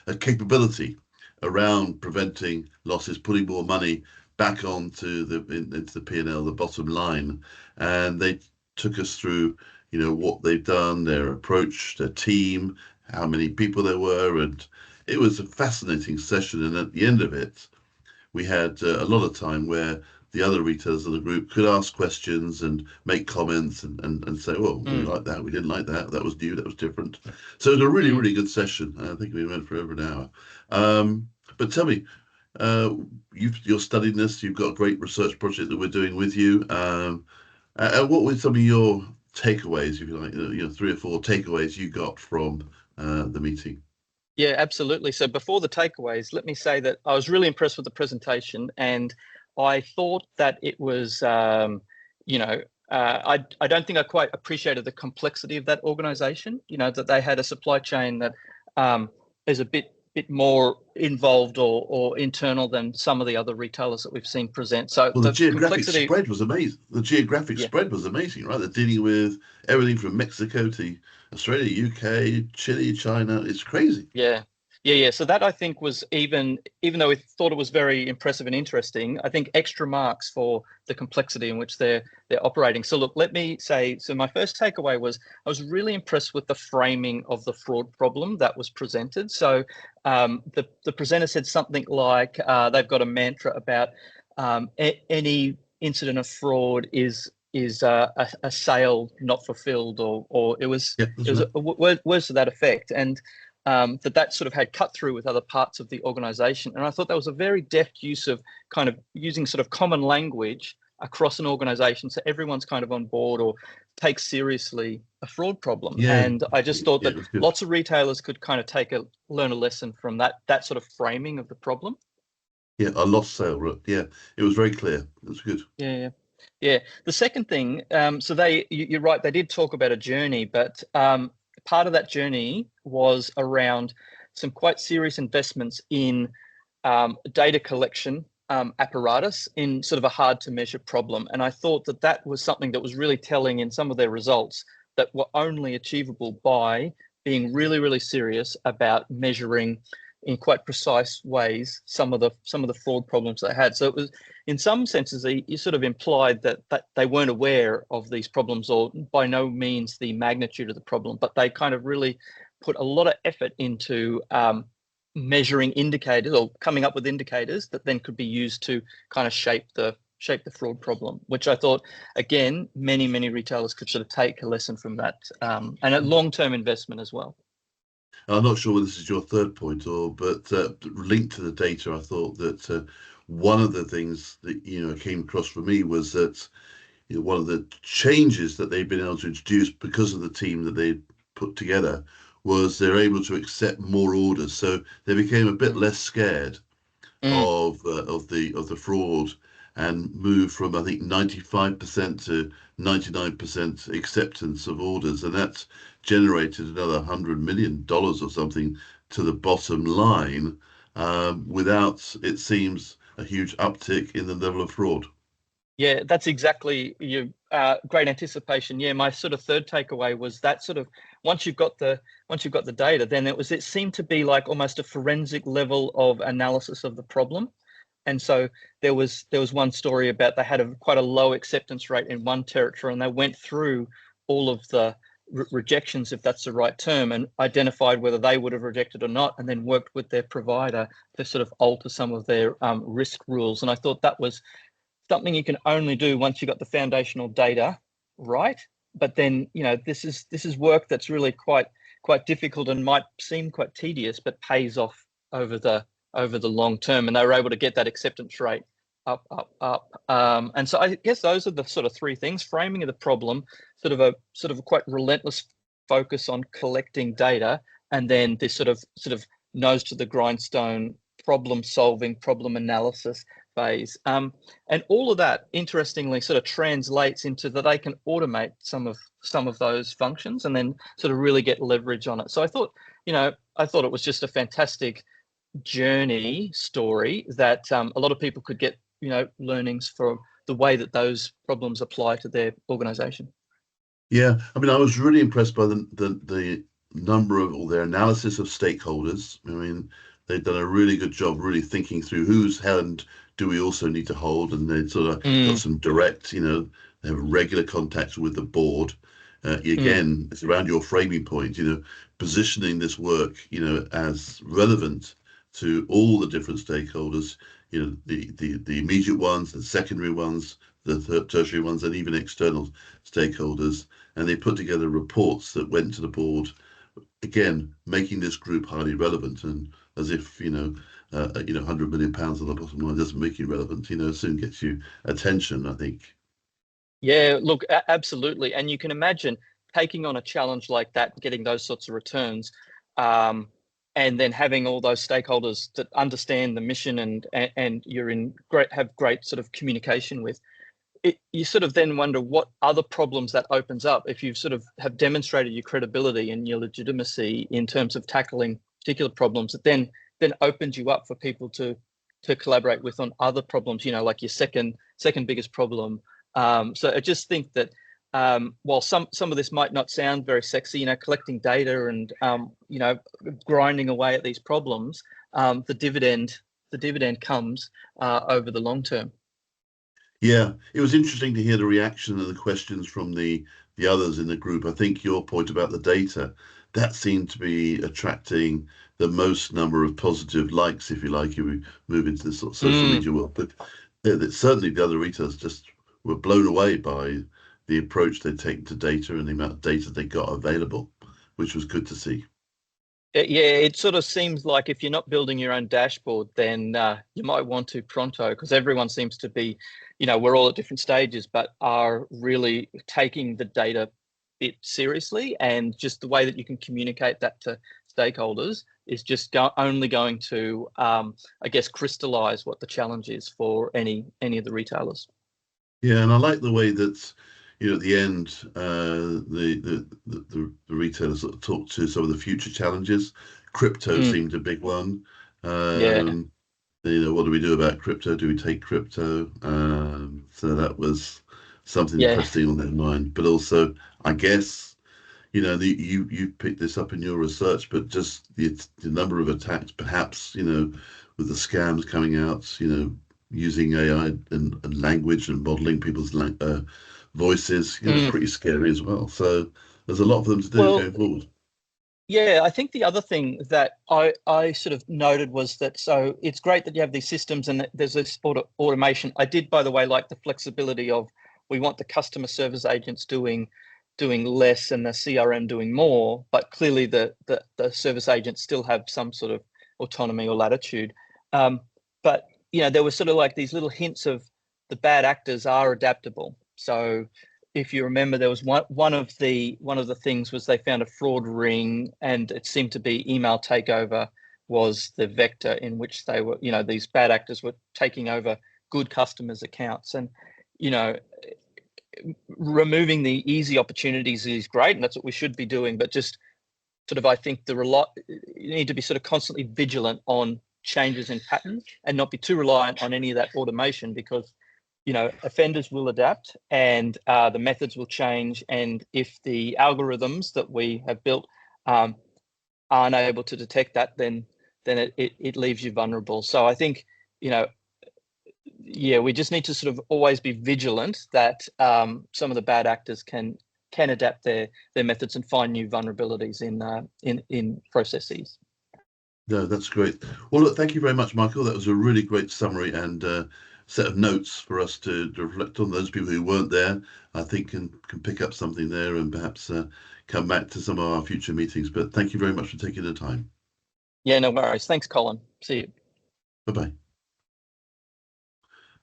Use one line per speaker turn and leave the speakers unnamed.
a capability around preventing losses, putting more money back onto into the P&L, the bottom line. And they took us through, what they've done, their approach, their team, how many people there were, and it was a fascinating session. And at the end of it, we had a lot of time where the other retailers of the group could ask questions and make comments and say, well, we like that, we didn't like that, that was new, that was different. So it was a really, really good session. I think we went for over an hour. But tell me, you're studying this, you've got a great research project that we're doing with you. What were some of your takeaways, if you like, 3 or 4 takeaways you got from the meeting?
Yeah, absolutely. So before the takeaways, let me say that I was really impressed with the presentation, and I thought that it was, I don't think I quite appreciated the complexity of that organization, that they had a supply chain that is a bit more involved or internal than some of the other retailers that we've seen present. So
the geographic spread was amazing. The geographic spread was amazing, right? They're dealing with everything from Mexico to Australia, UK, Chile, China. It's crazy.
Yeah. So that, I think, was even though we thought it was very impressive and interesting, I think extra marks for the complexity in which they're operating. So look, let me say, so my first takeaway was I was really impressed with the framing of the fraud problem that was presented. So the presenter said something like they've got a mantra about any incident of fraud is a sale not fulfilled, or it was words to that effect, and that sort of had cut through with other parts of the organization. And I thought that was a very deft use of kind of using sort of common language across an organization, so everyone's kind of on board or takes seriously a fraud problem. And I just thought that lots of retailers could kind of learn a lesson from that sort of framing of the problem.
Yeah, a lost sale. Yeah, it was very clear. It was good.
Yeah. The second thing, so you're right, they did talk about a journey, but part of that journey was around some quite serious investments in data collection apparatus in sort of a hard to measure problem. And I thought that was something that was really telling in some of their results that were only achievable by being really, really serious about measuring in quite precise ways some of the fraud problems they had. So it was, in some senses, you sort of implied that they weren't aware of these problems, or by no means the magnitude of the problem, but they kind of really put a lot of effort into measuring indicators or coming up with indicators that then could be used to kind of shape the fraud problem, which I thought, again, many retailers could sort of take a lesson from that, and a long-term investment as well.
I'm not sure whether this is your third point, but linked to the data, I thought that one of the things that came across for me was that one of the changes that they've been able to introduce because of the team that they put together was they're able to accept more orders. So they became a bit less scared of the fraud, and moved from, I think, 95% to 99% acceptance of orders, and that's generated another $100 million or something to the bottom line, without, it seems, a huge uptick in the level of fraud.
Yeah, that's exactly great anticipation. Yeah, my sort of third takeaway was that sort of once you've got the data, then it seemed to be like almost a forensic level of analysis of the problem. And so there was one story about they had quite a low acceptance rate in one territory, and they went through all of the rejections, if that's the right term, and identified whether they would have rejected or not, and then worked with their provider to sort of alter some of their risk rules. And I thought that was something you can only do once you got the foundational data right. But then, this is work that's really quite difficult and might seem quite tedious, but pays off over the long term. And they were able to get that acceptance rate up. And so I guess those are the sort of three things: framing of the problem, sort of a quite relentless focus on collecting data, and then this sort of nose to the grindstone problem solving, problem analysis phase. And all of that, interestingly, sort of translates into that they can automate some of those functions and then sort of really get leverage on it. So I thought it was just a fantastic journey story that a lot of people could get, learnings for the way that those problems apply to their organization.
Yeah, I mean, I was really impressed by the number of, or their analysis of stakeholders. I mean, they've done a really good job really thinking through whose hand do we also need to hold, and they sort of got some direct, they have regular contacts with the board. Again, it's around your framing point, positioning this work, as relevant to all the different stakeholders, the immediate ones, the secondary ones, the tertiary ones, and even external stakeholders. And they put together reports that went to the board, again, making this group highly relevant. And as if, £100 million on the bottom line doesn't make you relevant, soon gets you attention, I think.
Yeah, look, absolutely. And you can imagine taking on a challenge like that, getting those sorts of returns, and then having all those stakeholders that understand the mission and you're have great sort of communication with. You sort of then wonder what other problems that opens up if you sort of have demonstrated your credibility and your legitimacy in terms of tackling particular problems. That then opens you up for people to collaborate with on other problems. Like your second biggest problem. So I just think that while some of this might not sound very sexy, collecting data and grinding away at these problems, the dividend comes over the long term.
Yeah, it was interesting to hear the reaction and the questions from the others in the group. I think your point about the data, that seemed to be attracting the most number of positive likes, if you like, if we move into this sort of social media world. But certainly the other retailers just were blown away by the approach they'd taken to data and the amount of data they got available, which was good to see.
Yeah, it sort of seems like if you're not building your own dashboard, then you might want to pronto, because everyone seems to be, we're all at different stages, but are really taking the data bit seriously. And just the way that you can communicate that to stakeholders is just only going to, I guess, crystallize what the challenge is for any of the retailers.
Yeah, and I like the way that, at the end, the retailers sort of talked to some of the future challenges. Crypto seemed a big one.
Yeah.
What do we do about crypto? Do we take crypto? So that was something interesting on their mind. But also, I guess, you picked this up in your research, but just the number of attacks, perhaps, with the scams coming out, using AI and language and modeling people's voices, pretty scary as well. So there's a lot for them to do going forward.
Yeah, I think the other thing that I sort of noted was that, so it's great that you have these systems and there's this automation. I did, by the way, like the flexibility of, we want the customer service agents doing less and the CRM doing more, but clearly the service agents still have some sort of autonomy or latitude. But there were sort of like these little hints of the bad actors are adaptable. So if you remember, there was one of the things was they found a fraud ring, and it seemed to be email takeover was the vector in which they were, these bad actors were taking over good customers' accounts. And, removing the easy opportunities is great, and that's what we should be doing. But just sort of, I think you need to be sort of constantly vigilant on changes in patterns and not be too reliant on any of that automation, because offenders will adapt and the methods will change. And if the algorithms that we have built aren't able to detect that, then it leaves you vulnerable. So I think, we just need to sort of always be vigilant that some of the bad actors can adapt their methods and find new vulnerabilities in processes.
No, that's great. Well, look, thank you very much, Michael. That was a really great summary and set of notes for us to reflect on. Those people who weren't there, I think, can pick up something there and perhaps come back to some of our future meetings. But thank you very much for taking the time.
Yeah, no worries. Thanks, Colin. See you.
Bye-bye.